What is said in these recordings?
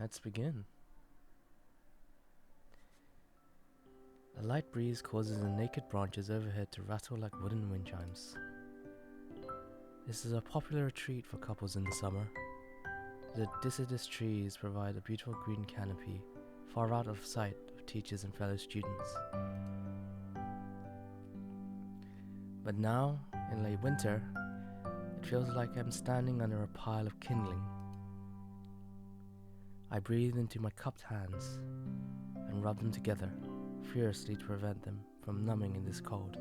Let's begin. A light breeze causes the naked branches overhead to rattle like wooden wind chimes. This is a popular retreat for couples in the summer. The deciduous trees provide a beautiful green canopy far out of sight of teachers and fellow students. But now, in late winter, it feels like I'm standing under a pile of kindling. I breathe into my cupped hands and rub them together, furiously to prevent them from numbing in this cold.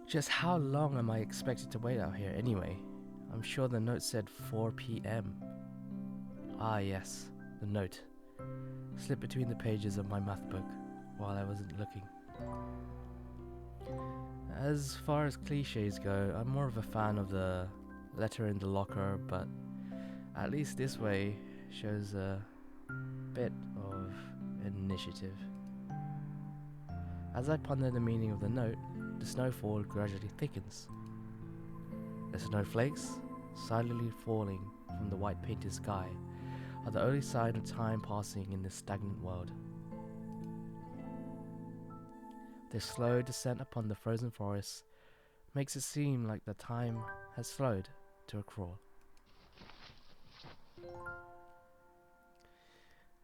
Just how long am I expected to wait out here anyway? I'm sure the note said 4 p.m. Ah yes, the note. Slipped between the pages of my math book while I wasn't looking. As far as cliches go, I'm more of a fan of the letter in the locker, but at least this way shows a bit of initiative. As I ponder the meaning of the note, the snowfall gradually thickens. The snowflakes, silently falling from the white painted sky, are the only sign of time passing in this stagnant world. Their slow descent upon the frozen forest makes it seem like the time has slowed to a crawl.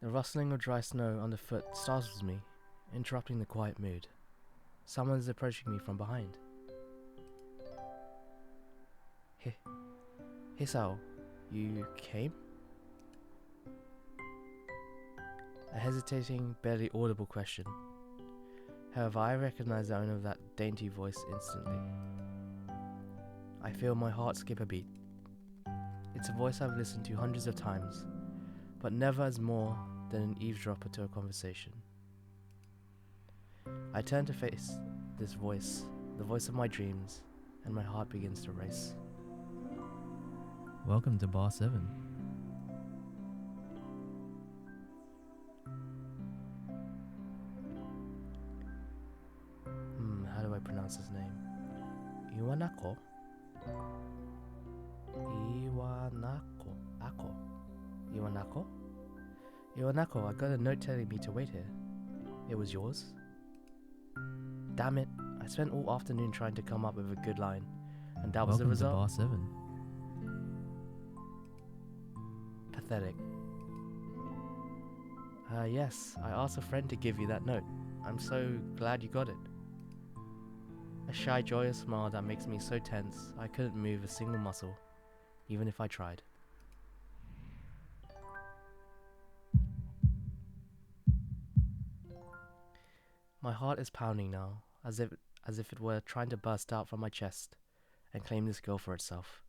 The rustling of dry snow underfoot startles me, interrupting the quiet mood. Someone is approaching me from behind. Hisao, you came? A hesitating, barely audible question. However, I recognize the owner of that dainty voice instantly. I feel my heart skip a beat. It's a voice I've listened to hundreds of times, but never as more than an eavesdropper to a conversation. I turn to face this voice, the voice of my dreams, and my heart begins to race. Welcome to Bar 7. How do I pronounce his name? Iwanako? Iwanako? Iwanako, I got a note telling me to wait here. It was yours? Damn it, I spent all afternoon trying to come up with a good line, and that was the result? Welcome to Bar 7. Pathetic. Yes, I asked a friend to give you that note. I'm so glad you got it. A shy, joyous smile that makes me so tense I couldn't move a single muscle, even if I tried. My heart is pounding now, as if it were trying to burst out from my chest and claim this girl for itself.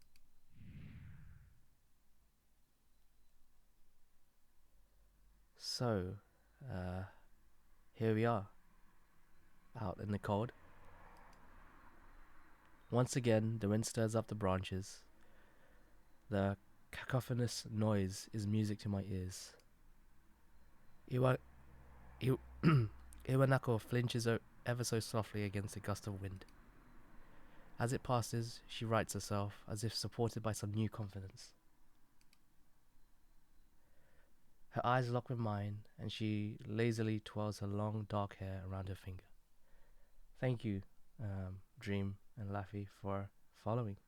So, here we are, out in the cold. Once again, the wind stirs up the branches. The cacophonous noise is music to my ears. Iwanako flinches ever so softly against a gust of wind. As it passes, she rights herself, as if supported by some new confidence. Her eyes lock with mine, and she lazily twirls her long dark hair around her finger. Thank you, Dream and Laffy, for following.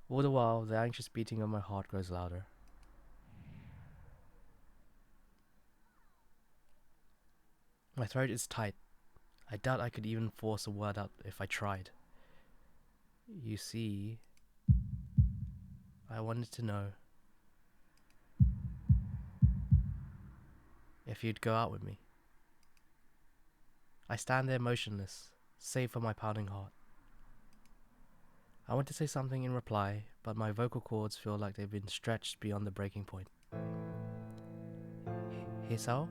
All the while, the anxious beating of my heart grows louder. My throat is tight. I doubt I could even force a word out if I tried. You see, I wanted to know if you'd go out with me. I stand there motionless, save for my pounding heart. I want to say something in reply, but my vocal cords feel like they've been stretched beyond the breaking point. Hisao?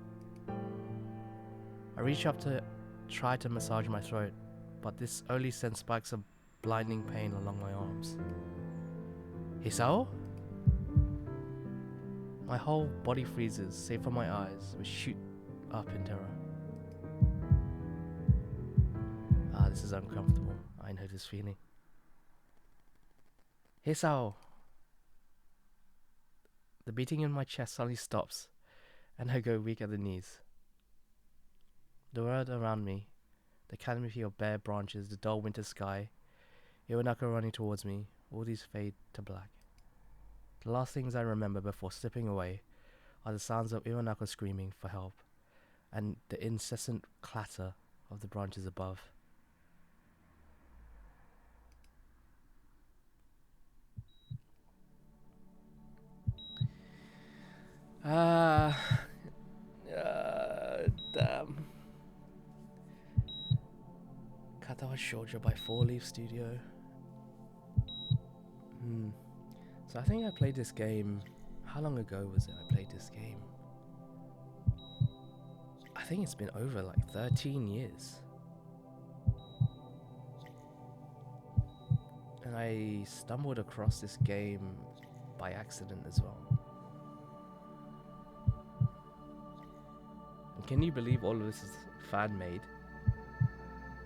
I reach up to try to massage my throat, but this only sends spikes of blinding pain along my arms. Hisao? My whole body freezes, save for my eyes, which shoot up in terror. This is uncomfortable. I know this feeling. Hisao! The beating in my chest suddenly stops, and I go weak at the knees. The world around me, the canopy of bare branches, the dull winter sky, Iwanaka running towards me, all these fade to black. The last things I remember before slipping away are the sounds of Iwanaka screaming for help, and the incessant clatter of the branches above. Damn. Katawa Shoujo by 4 Leaf Studio. So I think I played this game. How long ago was it I played this game? I think it's been over like 13 years. And I stumbled across this game by accident as well. And can you believe all of this is fan-made?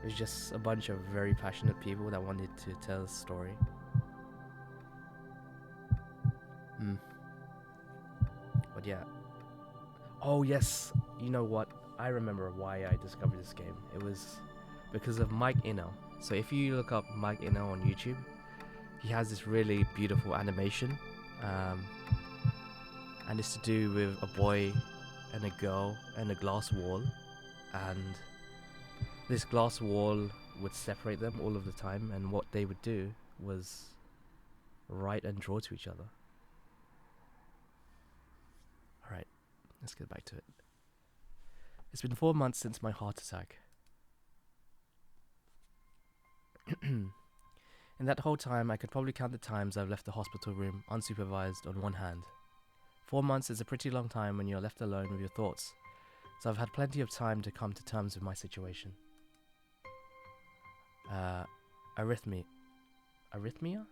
It was just a bunch of very passionate people that wanted to tell a story. But yeah. Oh yes, you know what? I remember why I discovered this game. It was because of Mike Ino. So if you look up Mike Ino on YouTube, he has this really beautiful animation. And it's to do with a boy and a girl and a glass wall. And this glass wall would separate them all of the time, and what they would do was write and draw to each other. Alright, let's get back to it. It's been 4 months since my heart attack. In that whole time, I could probably count the times I've left the hospital room unsupervised on one hand. 4 months is a pretty long time when you're left alone with your thoughts, so I've had plenty of time to come to terms with my situation. Arrhythmia? Arrhythmia.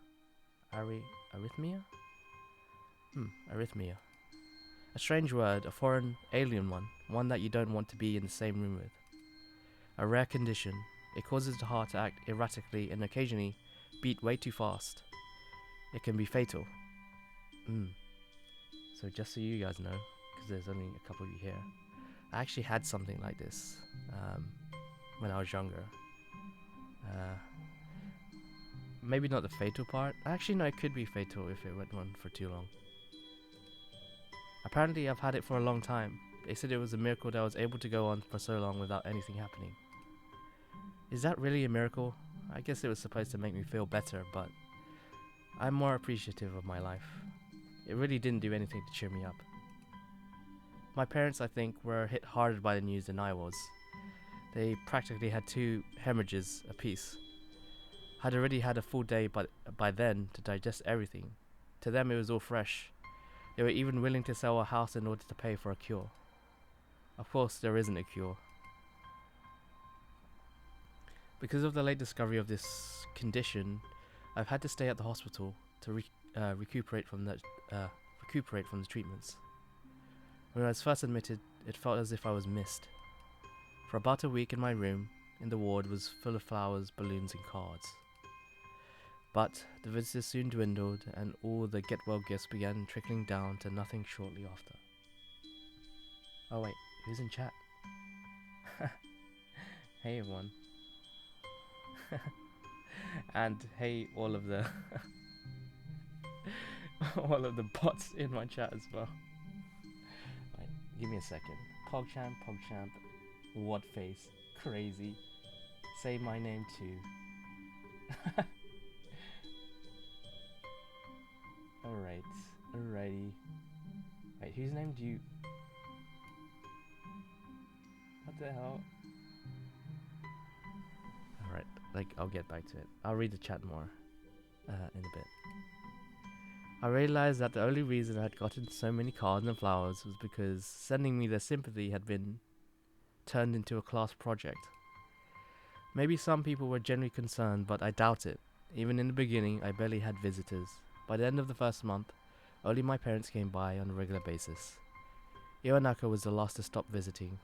A strange word, a foreign, alien one that you don't want to be in the same room with. A rare condition. It causes the heart to act erratically and occasionally beat way too fast. It can be fatal. So just so you guys know, because there's only a couple of you here, I actually had something like this when I was younger. Maybe not the fatal part. Actually, no, it could be fatal if it went on for too long. Apparently, I've had it for a long time. They said it was a miracle that I was able to go on for so long without anything happening. Is that really a miracle? I guess it was supposed to make me feel better, but I'm more appreciative of my life. It really didn't do anything to cheer me up. My parents, I think, were hit harder by the news than I was. They practically had 2 hemorrhages apiece. I'd already had a full day by then to digest everything. To them it was all fresh. They were even willing to sell a house in order to pay for a cure. Of course, there isn't a cure. Because of the late discovery of this condition, I've had to stay at the hospital to recuperate from the treatments. When I was first admitted, it felt as if I was missed. For about a week in my room, in the ward, was full of flowers, balloons and cards. But the visitors soon dwindled, and all the get-well gifts began trickling down to nothing shortly after. Oh wait, who's in chat? Hey everyone. And hey all of the all of the bots in my chat as well. Right, give me a second. PogChamp. What face? Crazy. Say my name too. Alright. Alrighty. Wait, whose name do you... What the hell? Alright, I'll get back to it. I'll read the chat more in a bit. I realized that the only reason I had gotten so many cards and flowers was because sending me their sympathy had been turned into a class project. Maybe some people were genuinely concerned, but I doubt it. Even in the beginning, I barely had visitors. By the end of the first month, only my parents came by on a regular basis. Iwanaka was the last to stop visiting.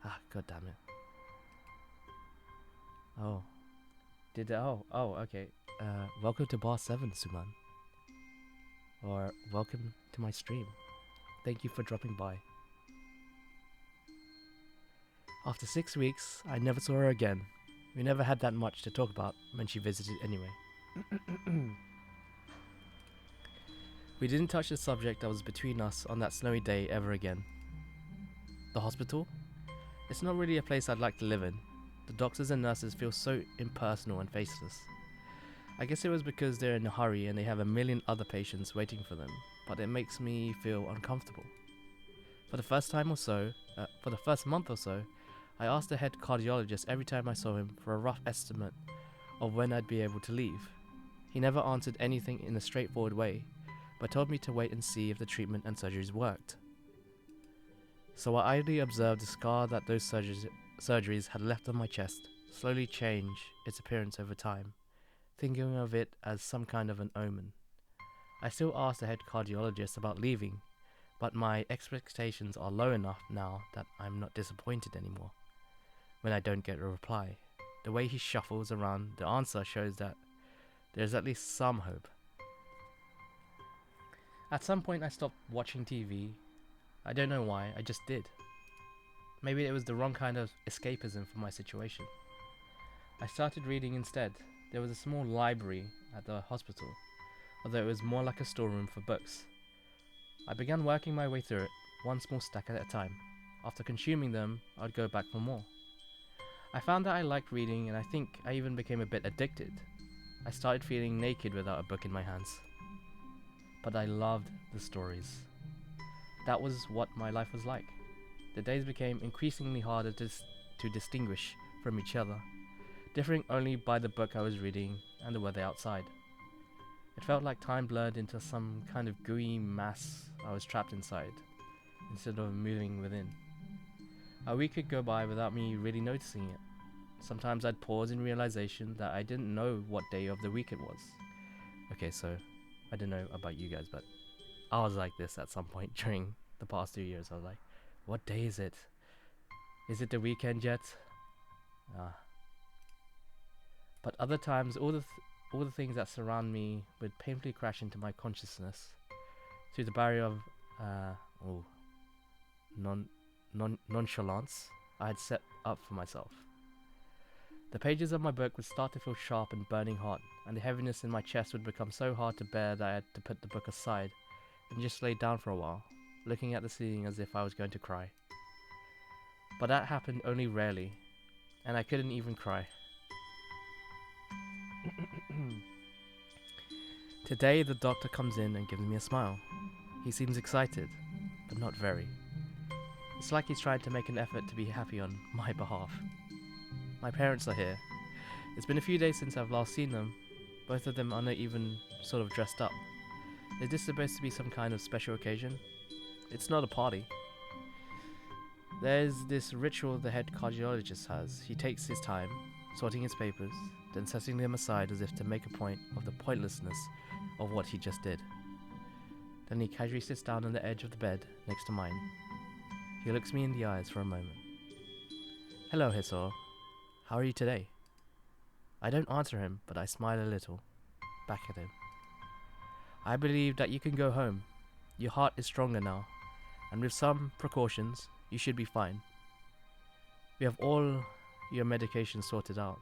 Ah, god damn it. Oh. Okay. Welcome to Bar 7, Suman. Or, welcome to my stream. Thank you for dropping by. After 6 weeks, I never saw her again. We never had that much to talk about when she visited anyway. We didn't touch the subject that was between us on that snowy day ever again. The hospital? It's not really a place I'd like to live in. The doctors and nurses feel so impersonal and faceless. I guess it was because they're in a hurry and they have a million other patients waiting for them, but it makes me feel uncomfortable. For the first month or so, I asked the head cardiologist every time I saw him for a rough estimate of when I'd be able to leave. He never answered anything in a straightforward way, but told me to wait and see if the treatment and surgeries worked. So I idly observed the scar that those surgeries had left on my chest slowly change its appearance over time, thinking of it as some kind of an omen. I still ask the head cardiologist about leaving, but my expectations are low enough now that I'm not disappointed anymore when I don't get a reply. The way he shuffles around the answer shows that there's at least some hope. At some point I stopped watching TV. I don't know why, I just did. Maybe it was the wrong kind of escapism for my situation. I started reading instead. There was a small library at the hospital, although it was more like a storeroom for books. I began working my way through it, one small stack at a time. After consuming them, I'd go back for more. I found that I liked reading, and I think I even became a bit addicted. I started feeling naked without a book in my hands. But I loved the stories. That was what my life was like. The days became increasingly harder to distinguish from each other, differing only by the book I was reading and the weather outside. It felt like time blurred into some kind of gooey mass I was trapped inside, instead of moving within. A week could go by without me really noticing it. Sometimes I'd pause in realization that I didn't know what day of the week it was. Okay, so I don't know about you guys, but I was like this at some point during the past 2 years. I was like, what day is it? Is it the weekend yet? But other times, all the things that surround me would painfully crash into my consciousness through the barrier of nonchalance I had set up for myself. The pages of my book would start to feel sharp and burning hot, and the heaviness in my chest would become so hard to bear that I had to put the book aside and just lay down for a while, looking at the ceiling as if I was going to cry. But that happened only rarely, and I couldn't even cry. Today the doctor comes in and gives me a smile. He seems excited, but not very. It's like he's trying to make an effort to be happy on my behalf. My parents are here. It's been a few days since I've last seen them. Both of them are not even sort of dressed up. Is this supposed to be some kind of special occasion? It's not a party. There's this ritual the head cardiologist has. He takes his time, sorting his papers, then setting them aside as if to make a point of the pointlessness of what he just did. Then he casually sits down on the edge of the bed next to mine. He looks me in the eyes for a moment. Hello, Hiso. How are you today? I don't answer him, but I smile a little, back at him. I believe that you can go home. Your heart is stronger now, and with some precautions, you should be fine. We have all your medications sorted out.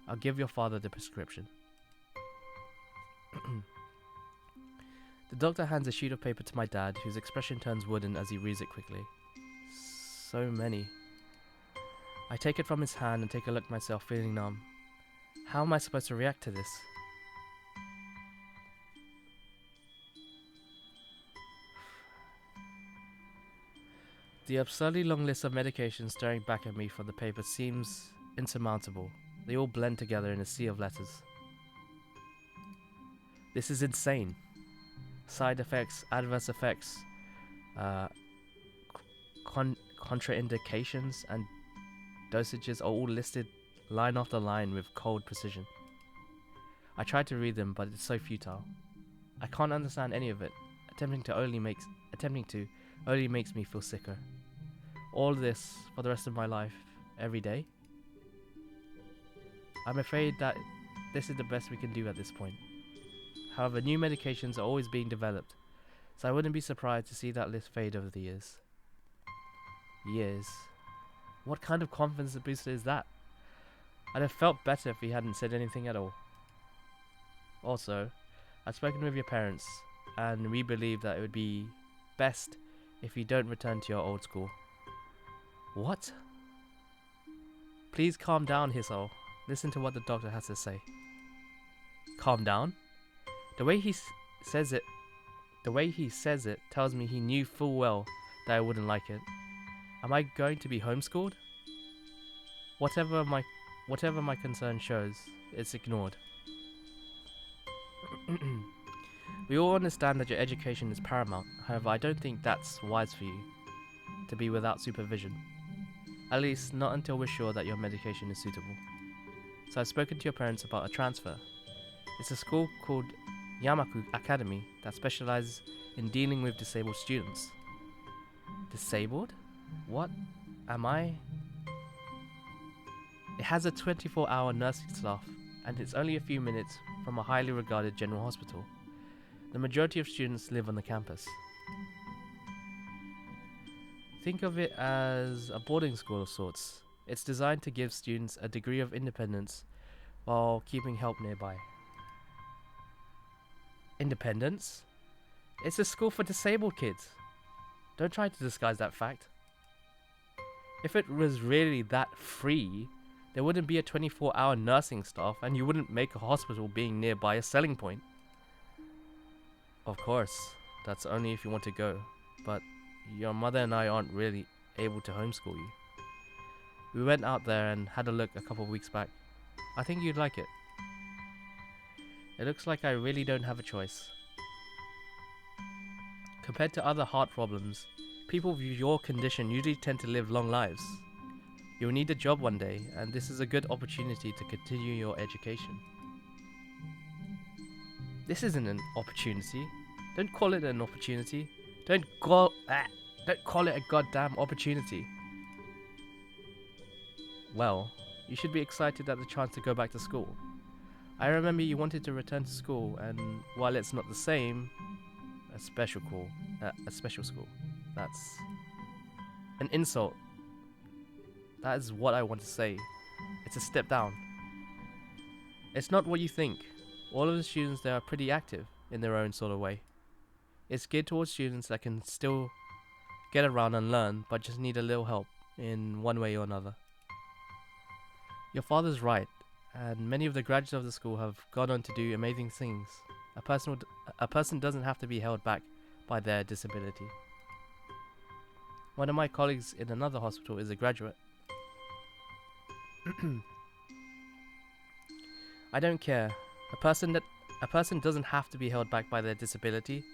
I'll give your father the prescription. The doctor hands a sheet of paper to my dad, whose expression turns wooden as he reads it quickly. So many. I take it from his hand and take a look myself, feeling numb. How am I supposed to react to this? The absurdly long list of medications staring back at me from the paper seems insurmountable. They all blend together in a sea of letters. This is insane. Side effects, adverse effects, contraindications, and dosages are all listed line after line with cold precision. I try to read them, but it's so futile. I can't understand any of it. Attempting to only makes me feel sicker. All this for the rest of my life, every day. I'm afraid that this is the best we can do at this point. However, new medications are always being developed, so I wouldn't be surprised to see that list fade over the years. Years? What kind of confidence booster is that? I'd have felt better if he hadn't said anything at all. Also, I've spoken with your parents, and we believe that it would be best if you don't return to your old school. What? Please calm down, Hisol. Listen to what the doctor has to say. Calm down? The way he says it tells me he knew full well that I wouldn't like it. Am I going to be homeschooled? Whatever my concern shows, it's ignored. We all understand that your education is paramount. However, I don't think that's wise for you to be without supervision. At least, not until we're sure that your medication is suitable. So I've spoken to your parents about a transfer. It's a school called Yamaku Academy that specializes in dealing with disabled students. Disabled? What? Am I? It has a 24-hour nursing staff, and it's only a few minutes from a highly regarded general hospital. The majority of students live on the campus. Think of it as a boarding school of sorts. It's designed to give students a degree of independence while keeping help nearby. Independence? It's a school for disabled kids. Don't try to disguise that fact. If it was really that free, there wouldn't be a 24-hour nursing staff, and you wouldn't make a hospital being nearby a selling point. Of course, that's only if you want to go, but your mother and I aren't really able to homeschool you. We went out there and had a look a couple of weeks back. I think you'd like it. It looks like I really don't have a choice. Compared to other heart problems, people with your condition usually tend to live long lives. You'll need a job one day, and this is a good opportunity to continue your education. This isn't an opportunity. Don't call it an opportunity. Don't call it a goddamn opportunity. Well, you should be excited at the chance to go back to school. I remember you wanted to return to school, and while it's not the same, a special school. That's an insult. That is what I want to say. It's a step down. It's not what you think. All of the students there are pretty active in their own sort of way. It's geared towards students that can still get around and learn, but just need a little help in one way or another. Your father's right, and many of the graduates of the school have gone on to do amazing things. A person doesn't have to be held back by their disability. One of my colleagues in another hospital is a graduate. I don't care. A person doesn't have to be held back by their disability.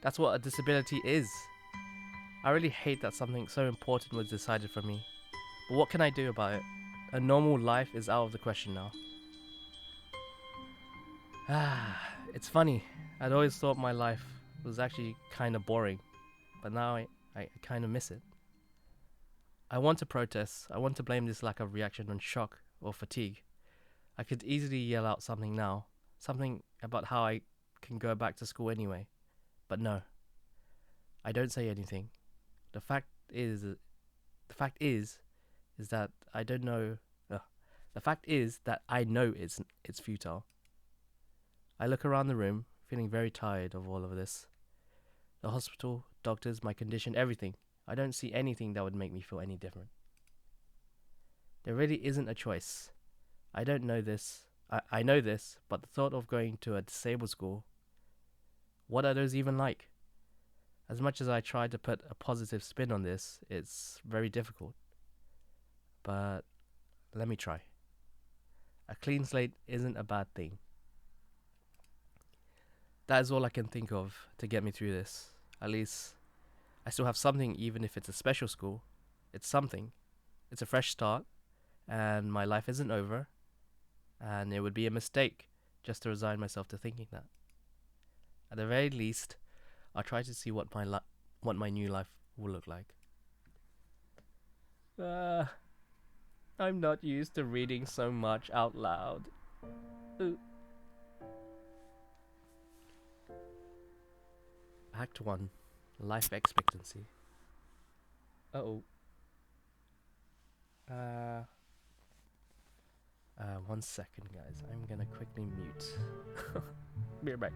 That's what a disability is. I really hate that something so important was decided for me. But what can I do about it? A normal life is out of the question now. It's funny. I'd always thought my life was actually kind of boring. But now I kind of miss it. I want to protest. I want to blame this lack of reaction on shock or fatigue. I could easily yell out something now. Something about how I can go back to school anyway. But no. I don't say anything. The fact is that I don't know. The fact is that I know it's futile. I look around the room, feeling very tired of all of this. The hospital, doctors, my condition, everything. I don't see anything that would make me feel any different. There really isn't a choice. I don't know this. I know this, but the thought of going to a disabled school, what are those even like? As much as I try to put a positive spin on this, it's very difficult. But let me try. A clean slate isn't a bad thing. That is all I can think of to get me through this. At least I still have something, even if it's a special school. It's something. It's a fresh start, and my life isn't over, and it would be a mistake just to resign myself to thinking that. At the very least, I'll try to see what my new life will look like. I'm not used to reading so much out loud. Ooh. Act 1. Life expectancy. Uh-oh. 1 second, guys. I'm gonna quickly mute. Be right back.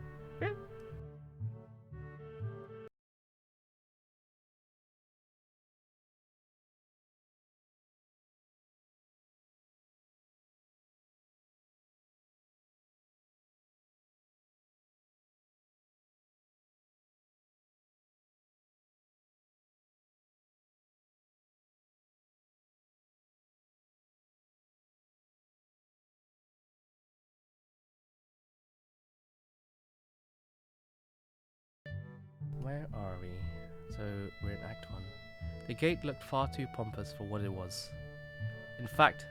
Where are we? So, we're in Act 1. The gate looked far too pompous for what it was. In fact,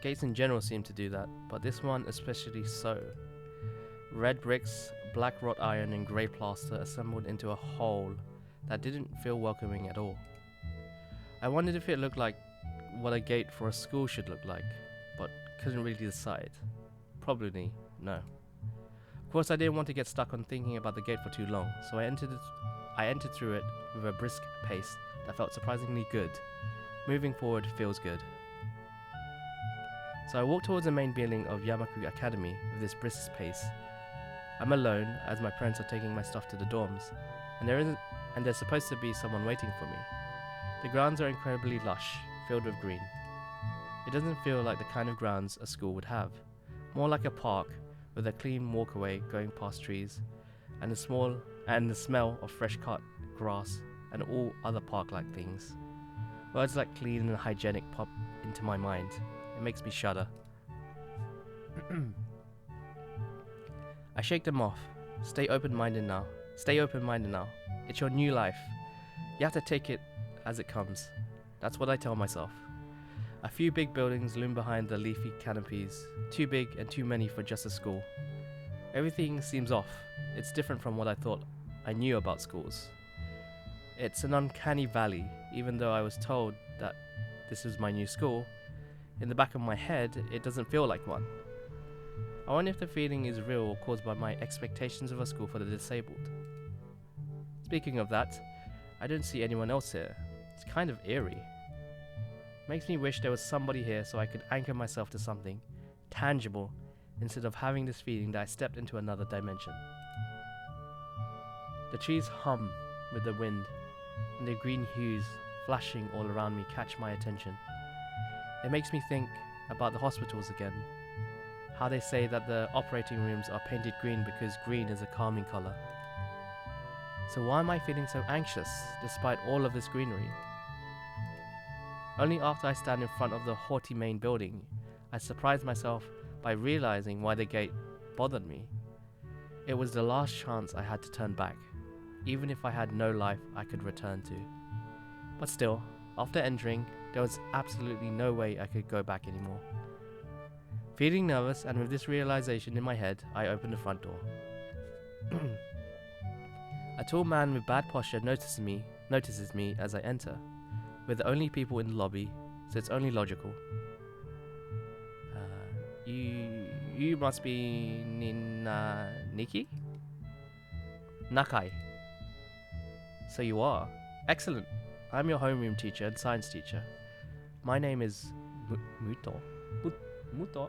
gates in general seem to do that, but this one especially so. Red bricks, black wrought iron, and grey plaster assembled into a whole that didn't feel welcoming at all. I wondered if it looked like what a gate for a school should look like, but couldn't really decide. Probably no. Of course, I didn't want to get stuck on thinking about the gate for too long, so I entered through it with a brisk pace that felt surprisingly good. Moving forward feels good. So I walked towards the main building of Yamaku Academy with this brisk pace. I'm alone, as my parents are taking my stuff to the dorms, and there's supposed to be someone waiting for me. The grounds are incredibly lush, filled with green. It doesn't feel like the kind of grounds a school would have, more like a park with a clean walkway going past trees, and the smell of fresh cut grass and all other park-like things. Words like clean and hygienic pop into my mind. It makes me shudder. I shake them off. Stay open-minded now. Stay open-minded now. It's your new life. You have to take it as it comes. That's what I tell myself. A few big buildings loom behind the leafy canopies, too big and too many for just a school. Everything seems off. It's different from what I thought I knew about schools. It's an uncanny valley, even though I was told that this was my new school. In the back of my head, it doesn't feel like one. I wonder if the feeling is real or caused by my expectations of a school for the disabled. Speaking of that, I don't see anyone else here. It's kind of eerie. Makes me wish there was somebody here so I could anchor myself to something tangible instead of having this feeling that I stepped into another dimension. The trees hum with the wind, and the green hues flashing all around me catch my attention. It makes me think about the hospitals again, how they say that the operating rooms are painted green because green is a calming color. So why am I feeling so anxious despite all of this greenery? Only after I stand in front of the haughty main building, I surprise myself by realizing why the gate bothered me. It was the last chance I had to turn back, even if I had no life I could return to. But still, after entering, there was absolutely no way I could go back anymore. Feeling nervous and with this realization in my head, I opened the front door. A tall man with bad posture notices me as I enter. We're the only people in the lobby, so it's only logical. You must be Nikki? Nakai. So you are. Excellent. I'm your homeroom teacher and science teacher. My name is Muto. Muto.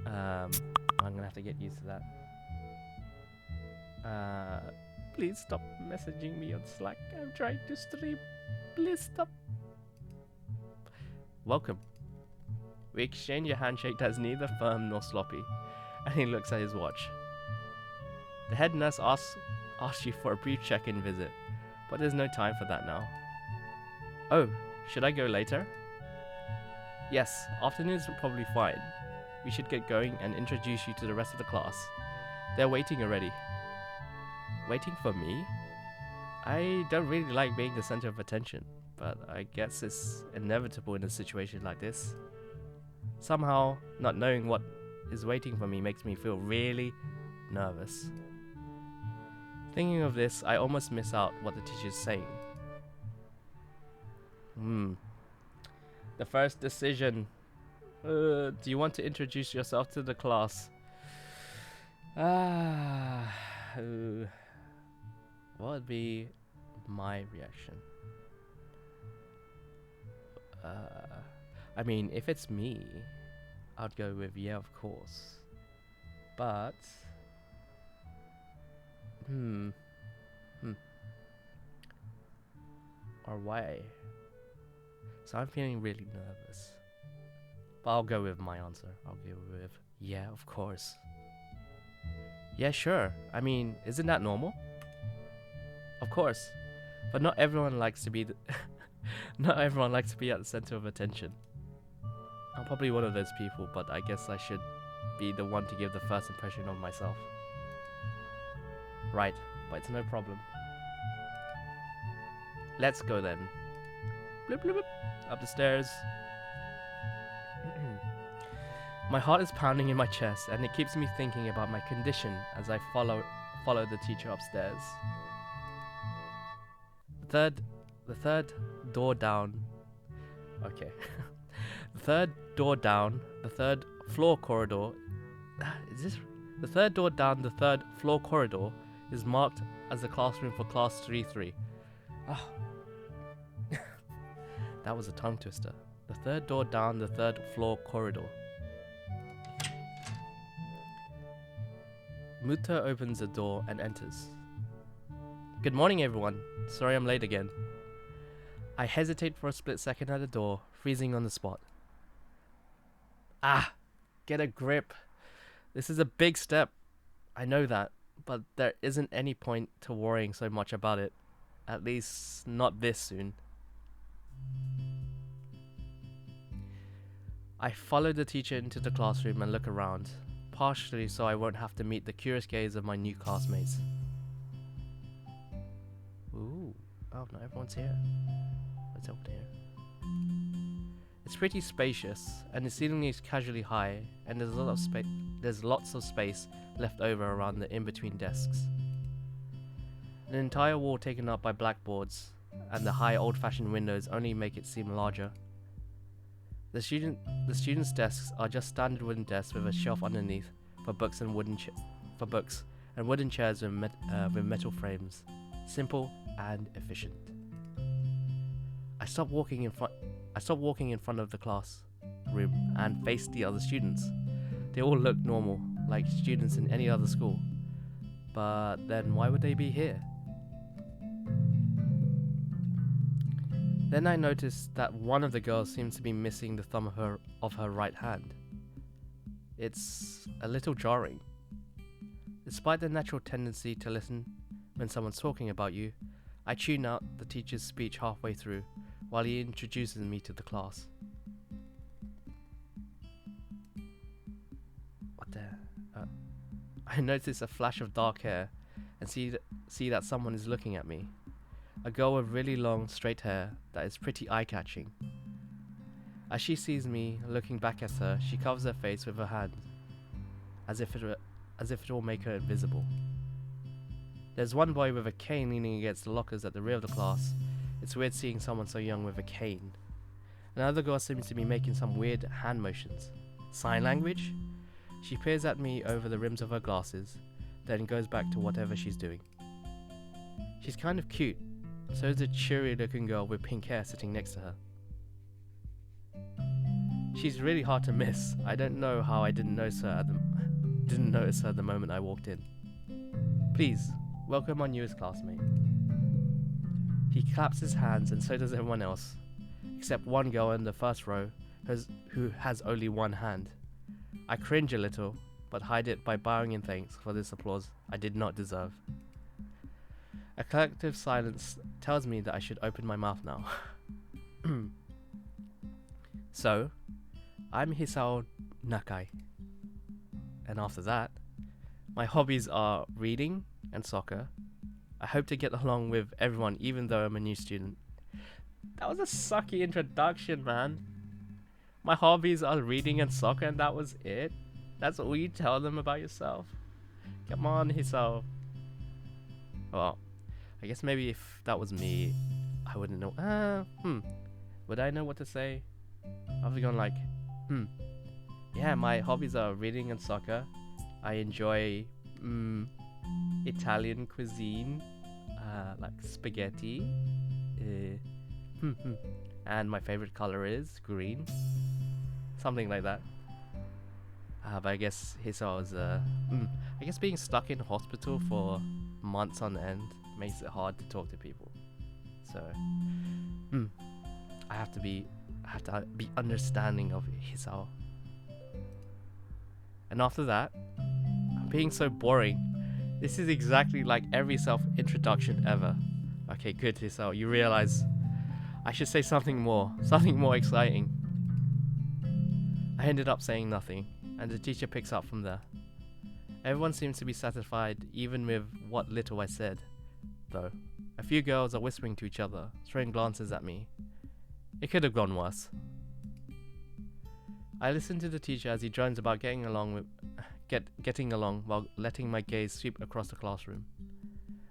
I'm gonna have to get used to that. Please stop messaging me on Slack. I'm trying to stream. Please stop. welcome. We exchange a handshake that's neither firm nor sloppy, and he looks at his watch. The head nurse asks you for a brief check-in visit, but there's no time for that now. Oh, should I go later? Yes, afternoon's probably fine. We should get going and introduce you to the rest of the class. They're waiting already. Waiting for me? I don't really like being the center of attention, but I guess it's inevitable in a situation like this. Somehow, not knowing what is waiting for me makes me feel really nervous. Thinking of this, I almost miss out what the teacher's saying. The first decision. Do you want to introduce yourself to the class? What would be my reaction? I mean, if it's me, I'd go with yeah, of course. But or why? So I'm feeling really nervous. But I'll go with my answer. I'll go with yeah, of course. Yeah, sure. I mean, isn't that normal? Of course. But not everyone likes to be not everyone likes to be at the center of attention. I'm probably one of those people, but I guess I should be the one to give the first impression of myself. Right, but it's no problem. Let's go then. Bloop, bloop, bloop. Up the stairs. My heart is pounding in my chest, and it keeps me thinking about my condition as I follow the teacher upstairs. The third door down. Okay. The third door down, the third floor corridor. Is this the third door down? The third floor corridor is marked as the classroom for class 3-3. Oh. That was a tongue twister. The third door down, the third floor corridor. Muto opens the door and enters. Good morning, everyone. Sorry I'm late again. I hesitate for a split second at the door, freezing on the spot. Get a grip. This is a big step. I know that, but there isn't any point to worrying so much about it. At least, not this soon. I follow the teacher into the classroom and look around, partially so I won't have to meet the curious gaze of my new classmates. Ooh, oh, not everyone's here. What's over here? It's pretty spacious, and the ceiling is casually high, and there's lots of space left over around the in-between desks. An entire wall taken up by blackboards, and the high old-fashioned windows only make it seem larger. The students' desks are just standard wooden desks with a shelf underneath for books and wooden chairs with metal frames. Simple and efficient. I stopped walking in front of the classroom and faced the other students. They all looked normal, like students in any other school. But then why would they be here? Then I noticed that one of the girls seems to be missing the thumb of her right hand. It's a little jarring. Despite the natural tendency to listen when someone's talking about you, I tune out the teacher's speech halfway through while he introduces me to the class. What the? I notice a flash of dark hair and see that someone is looking at me. A girl with really long, straight hair that is pretty eye-catching. As she sees me looking back at her, she covers her face with her hand, as if it will make her invisible. There's one boy with a cane leaning against the lockers at the rear of the class. It's weird seeing someone so young with a cane. Another girl seems to be making some weird hand motions. Sign language? She peers at me over the rims of her glasses, then goes back to whatever she's doing. She's kind of cute. So is a cheery looking girl with pink hair sitting next to her. She's really hard to miss. I don't know how I didn't notice her the moment I walked in. Please, welcome our newest classmate. He claps his hands and so does everyone else. except one girl in the first row who has only one hand. I cringe a little, but hide it by bowing in thanks for this applause I did not deserve. A collective silence tells me that I should open my mouth now. So, I'm Hisao Nakai. And after that, my hobbies are reading and soccer. I hope to get along with everyone even though I'm a new student. That was a sucky introduction, man. My hobbies are reading and soccer and that was it? That's all you tell them about yourself? Come on, Hisao. Well, I guess maybe if that was me, I wouldn't know. Would I know what to say? I was going like, yeah, my hobbies are reading and soccer. I enjoy Italian cuisine, like spaghetti. And my favorite color is green. Something like that. But I guess Hisao is, I guess being stuck in hospital for months on end makes it hard to talk to people. So, I have to be understanding of Hisao. And after that, I'm being so boring. This is exactly like every self-introduction ever. Okay, good, Hisao. You realize I should say something more exciting. I ended up saying nothing, and the teacher picks up from there. Everyone seems to be satisfied even with what little I said, though. A few girls are whispering to each other, throwing glances at me. It could have gone worse. I listen to the teacher as he drones about getting along while letting my gaze sweep across the classroom.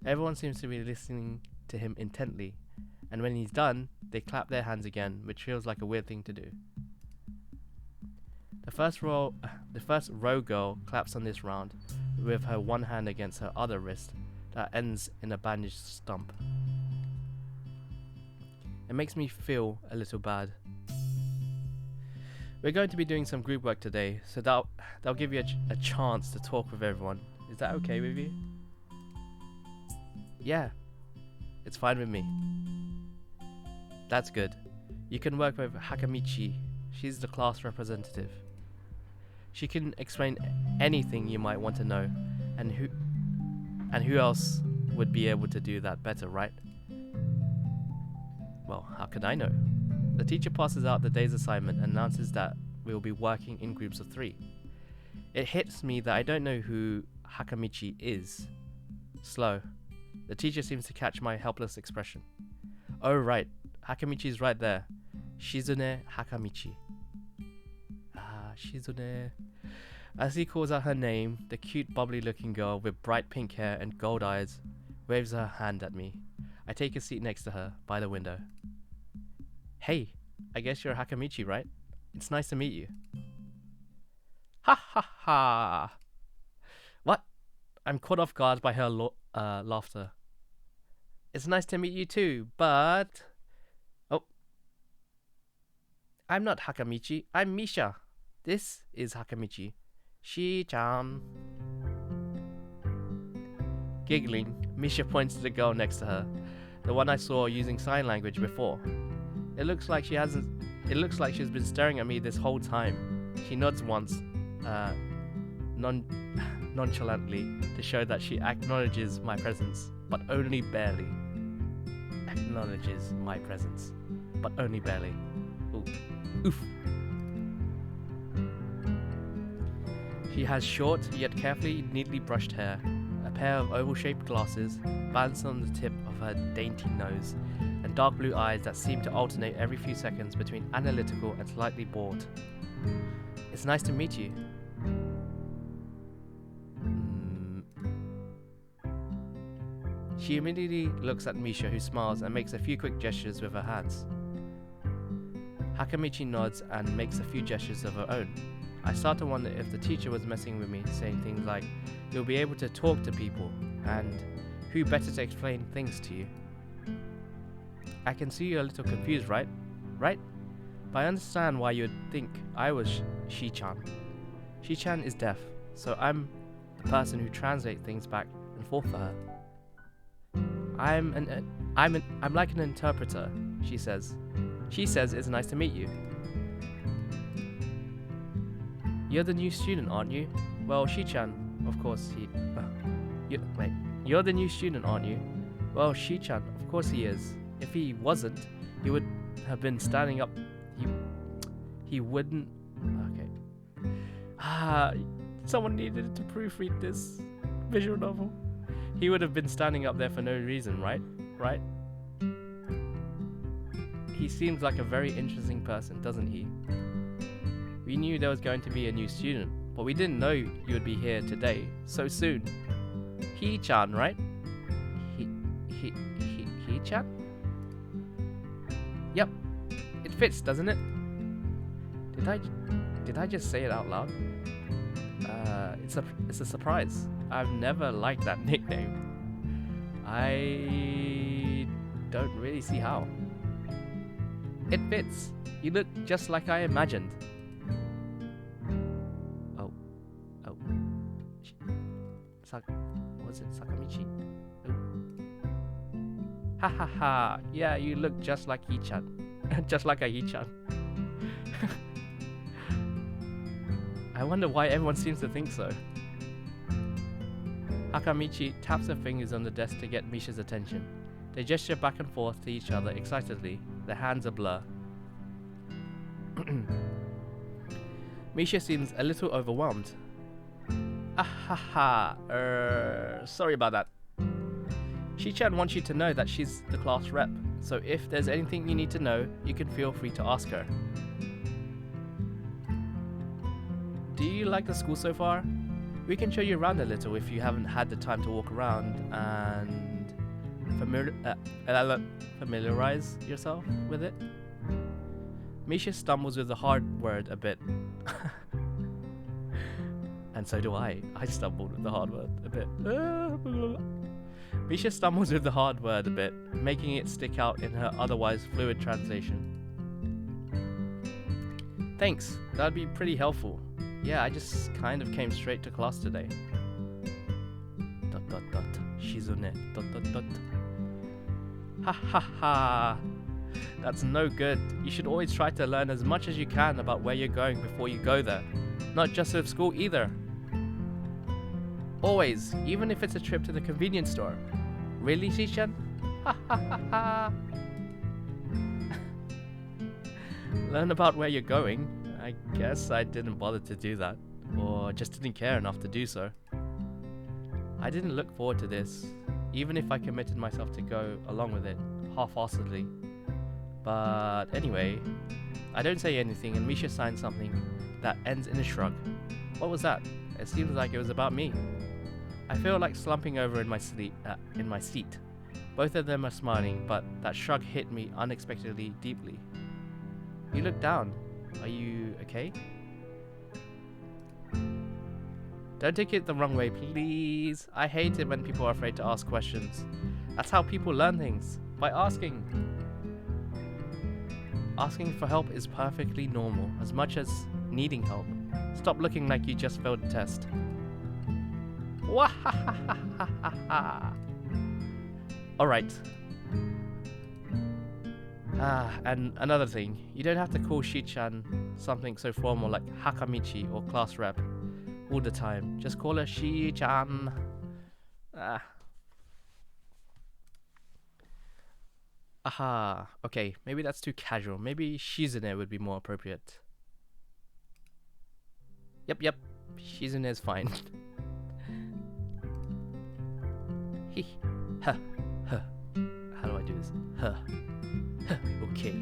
Everyone seems to be listening to him intently, and when he's done, they clap their hands again, which feels like a weird thing to do. The first row girl claps on this round, with her one hand against her other wrist that ends in a bandaged stump. It makes me feel a little bad. We're going to be doing some group work today, so that'll give you a chance to talk with everyone. Is that okay with you? Yeah, it's fine with me. That's good. You can work with Hakamichi. She's the class representative. She can explain anything you might want to know, and who else would be able to do that better, right? Well, how could I know? The teacher passes out the day's assignment and announces that we will be working in groups of 3. It hits me that I don't know who Hakamichi is. Slow. The teacher seems to catch my helpless expression. Oh right, Hakamichi's right there. Shizune Hakamichi. Shizune. As he calls out her name, the cute bubbly looking girl with bright pink hair and gold eyes waves her hand at me. I take a seat next to her, by the window. Hey, I guess you're Hakamichi, right? It's nice to meet you. Ha ha ha! What? I'm caught off guard by her laughter. It's nice to meet you too, but... Oh. I'm not Hakamichi, I'm Misha. This is Hakamichi. Shi-chan. Giggling, Misha points to the girl next to her, the one I saw using sign language before. It looks like she's been staring at me this whole time. She nods once, nonchalantly, to show that she acknowledges my presence, but only barely. Acknowledges my presence, but only barely. Ooh. Oof. She has short, yet carefully, neatly brushed hair, a pair of oval-shaped glasses balanced on the tip of her dainty nose, and dark blue eyes that seem to alternate every few seconds between analytical and slightly bored. It's nice to meet you. She immediately looks at Misha, who smiles and makes a few quick gestures with her hands. Hakamichi nods and makes a few gestures of her own. I start to wonder if the teacher was messing with me, saying things like, you'll be able to talk to people, and who better to explain things to you? I can see you're a little confused, right? Right? But I understand why you'd think I was Shi-chan. Shi-chan is deaf, so I'm the person who translates things back and forth for her. I'm like an interpreter, she says. She says it's nice to meet you. You're the new student, aren't you? Well, Shi-chan, of course he... wait, you're the new student, aren't you? Well, Shi-chan, of course he is. If he wasn't, he would have been standing up... He wouldn't... Okay. Someone needed to proofread this visual novel. He would have been standing up there for no reason, right? Right? He seems like a very interesting person, doesn't he? We knew there was going to be a new student, but we didn't know you would be here today, so soon. He-chan, right? He-chan? Yep. It fits, doesn't it? Did I just say it out loud? It's a surprise. I've never liked that nickname. I don't really see how. It fits. You look just like I imagined. Oh. Was it Sakamichi? Oh. Ha ha ha. Yeah, you look just like He-chan. Just like a He-chan. I wonder why everyone seems to think so. Hakamichi taps her fingers on the desk to get Misha's attention. They gesture back and forth to each other excitedly, their hands a blur. Misha seems a little overwhelmed. Sorry about that. Shi-chan wants you to know that she's the class rep, so if there's anything you need to know, you can feel free to ask her. Do you like the school so far? We can show you around a little if you haven't had the time to walk around and familiarize yourself with it. Misha stumbles with the hard word a bit. And so do I. I stumbled with the hard word a bit. Misha stumbles with the hard word a bit, making it stick out in her otherwise fluid translation. Thanks, that'd be pretty helpful. Yeah, I just kind of came straight to class today. ... Shizune ... Ha ha ha. That's no good. You should always try to learn as much as you can about where you're going before you go there. Not just with school either. Always, even if it's a trip to the convenience store. Really, Shi-chan? Ha ha ha ha. Learn about where you're going. I guess I didn't bother to do that, or just didn't care enough to do so. I didn't look forward to this, even if I committed myself to go along with it, half-heartedly. But anyway, I don't say anything and Misha signs something that ends in a shrug. What was that? It seems like it was about me. I feel like slumping over in my seat. Both of them are smiling, but that shrug hit me unexpectedly deeply. You look down. Are you okay? Don't take it the wrong way, please. I hate it when people are afraid to ask questions. That's how people learn things, by asking. Asking for help is perfectly normal, as much as needing help. Stop looking like you just failed a test. Wahahahaha. Alright. And another thing, you don't have to call Shi-chan something so formal like Hakamichi or class rep all the time. Just call her Shi-chan. Aha, okay, maybe that's too casual. Maybe Shizune would be more appropriate. Yep, Shizune is fine. Huh. How do I do this? Okay.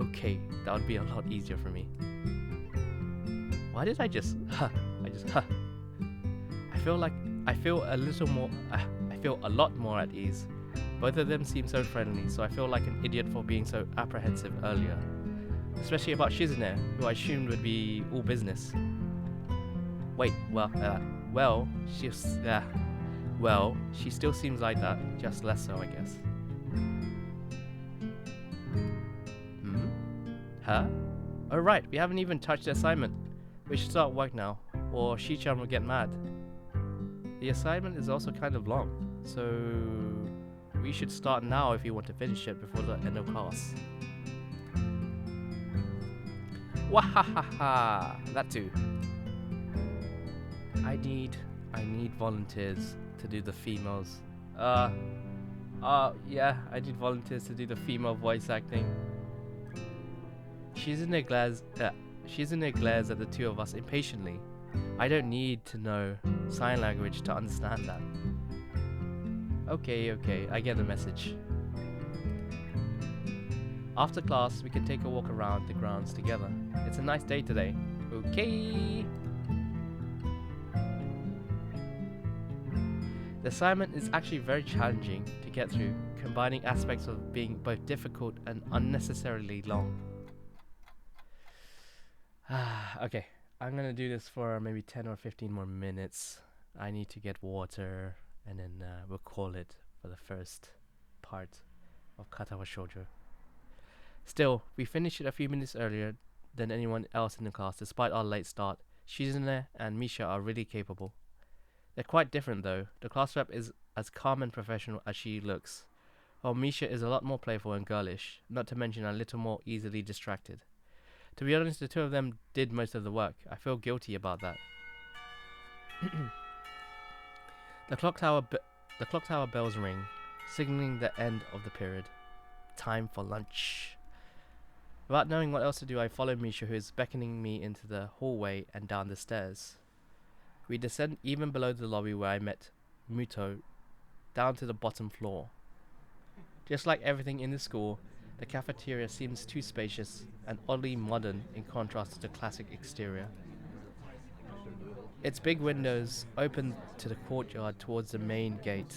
Okay, that would be a lot easier for me. Why did I just I feel a lot more at ease. Both of them seem so friendly, so I feel like an idiot for being so apprehensive earlier. Especially about Shizune, who I assumed would be all business. Wait, she still seems like that, just less so, I guess. Huh? Oh right, we haven't even touched the assignment. We should start work now, or Shi-chan will get mad. The assignment is also kind of long, so... We should start now if you want to finish it before the end of class. Wahahaha! That too. I need volunteers to do the females. Yeah, I need volunteers to do the female voice acting. Shizune glares at the two of us impatiently. I don't need to know sign language to understand that. Okay, I get the message. After class, we can take a walk around the grounds together. It's a nice day today. Okay. The assignment is actually very challenging to get through, combining aspects of being both difficult and unnecessarily long. Okay, I'm gonna do this for maybe 10 or 15 more minutes. I need to get water, and then we'll call it for the first part of Katawa Shoujo. Still, we finished it a few minutes earlier than anyone else in the class, despite our late start. Shizune and Misha are really capable. They're quite different though. The class rep is as calm and professional as she looks, while Misha is a lot more playful and girlish, not to mention a little more easily distracted. To be honest, the two of them did most of the work. I feel guilty about that. The clock tower bells ring, signaling the end of the period. Time for lunch. Without knowing what else to do, I follow Misha, who is beckoning me into the hallway and down the stairs. We descend even below the lobby where I met Muto, down to the bottom floor. Just like everything in the school, the cafeteria seems too spacious and oddly modern in contrast to the classic exterior. Its big windows open to the courtyard towards the main gate.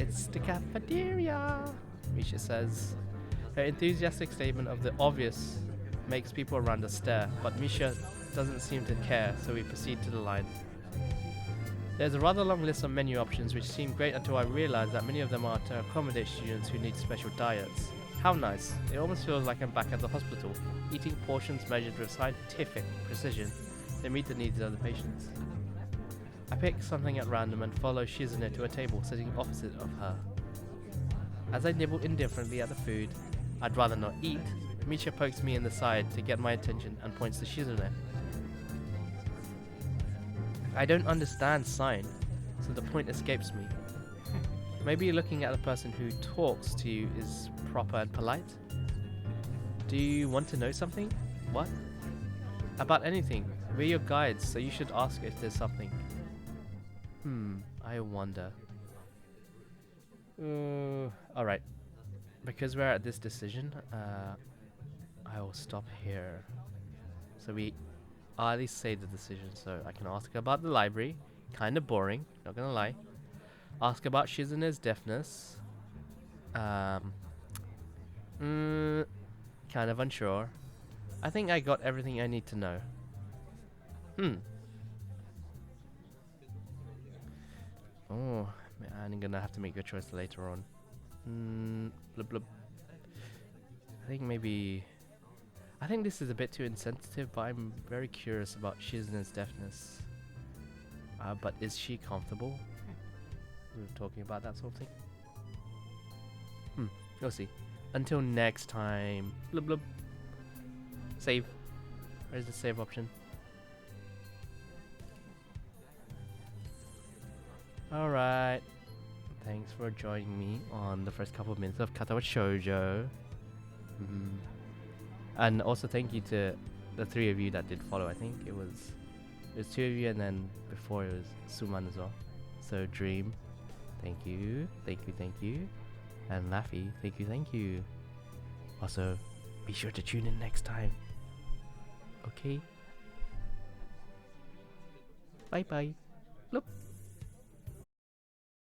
It's the cafeteria, Misha says. Her enthusiastic statement of the obvious makes people around us stare, but Misha doesn't seem to care, so we proceed to the line. There's a rather long list of menu options which seem great until I realize that many of them are to accommodate students who need special diets. How nice. It almost feels like I'm back at the hospital, eating portions measured with scientific precision to meet the needs of the patients. I pick something at random and follow Shizune to a table sitting opposite of her. As I nibble indifferently at the food I'd rather not eat, Misha pokes me in the side to get my attention and points to Shizune. I don't understand sign, so the point escapes me. Maybe looking at a person who talks to you is proper and polite? Do you want to know something? What? About anything. We're your guides, so you should ask if there's something. I wonder. Alright. Because we're at this decision, I will stop here. So I'll at least say the decision, so I can ask about the library. Kinda boring, not gonna lie. Ask about Shizune's deafness. Kind of unsure. I think I got everything I need to know. Oh, man, I'm gonna have to make a choice later on. Blub blub. I think this is a bit too insensitive, but I'm very curious about Shizune's deafness. But is she comfortable? We were talking about that sort of thing. We'll see. Until next time. Blub blub. Save. Where's the save option? Alright. Thanks for joining me on the first couple of minutes of Katawa Shoujo. And also thank you to the 3 of you that did follow. I think there's 2 of you, and then before it was Suman as well. So Dream, thank you. And Laffy, thank you. Also, be sure to tune in next time. Okay? Bye bye. Look.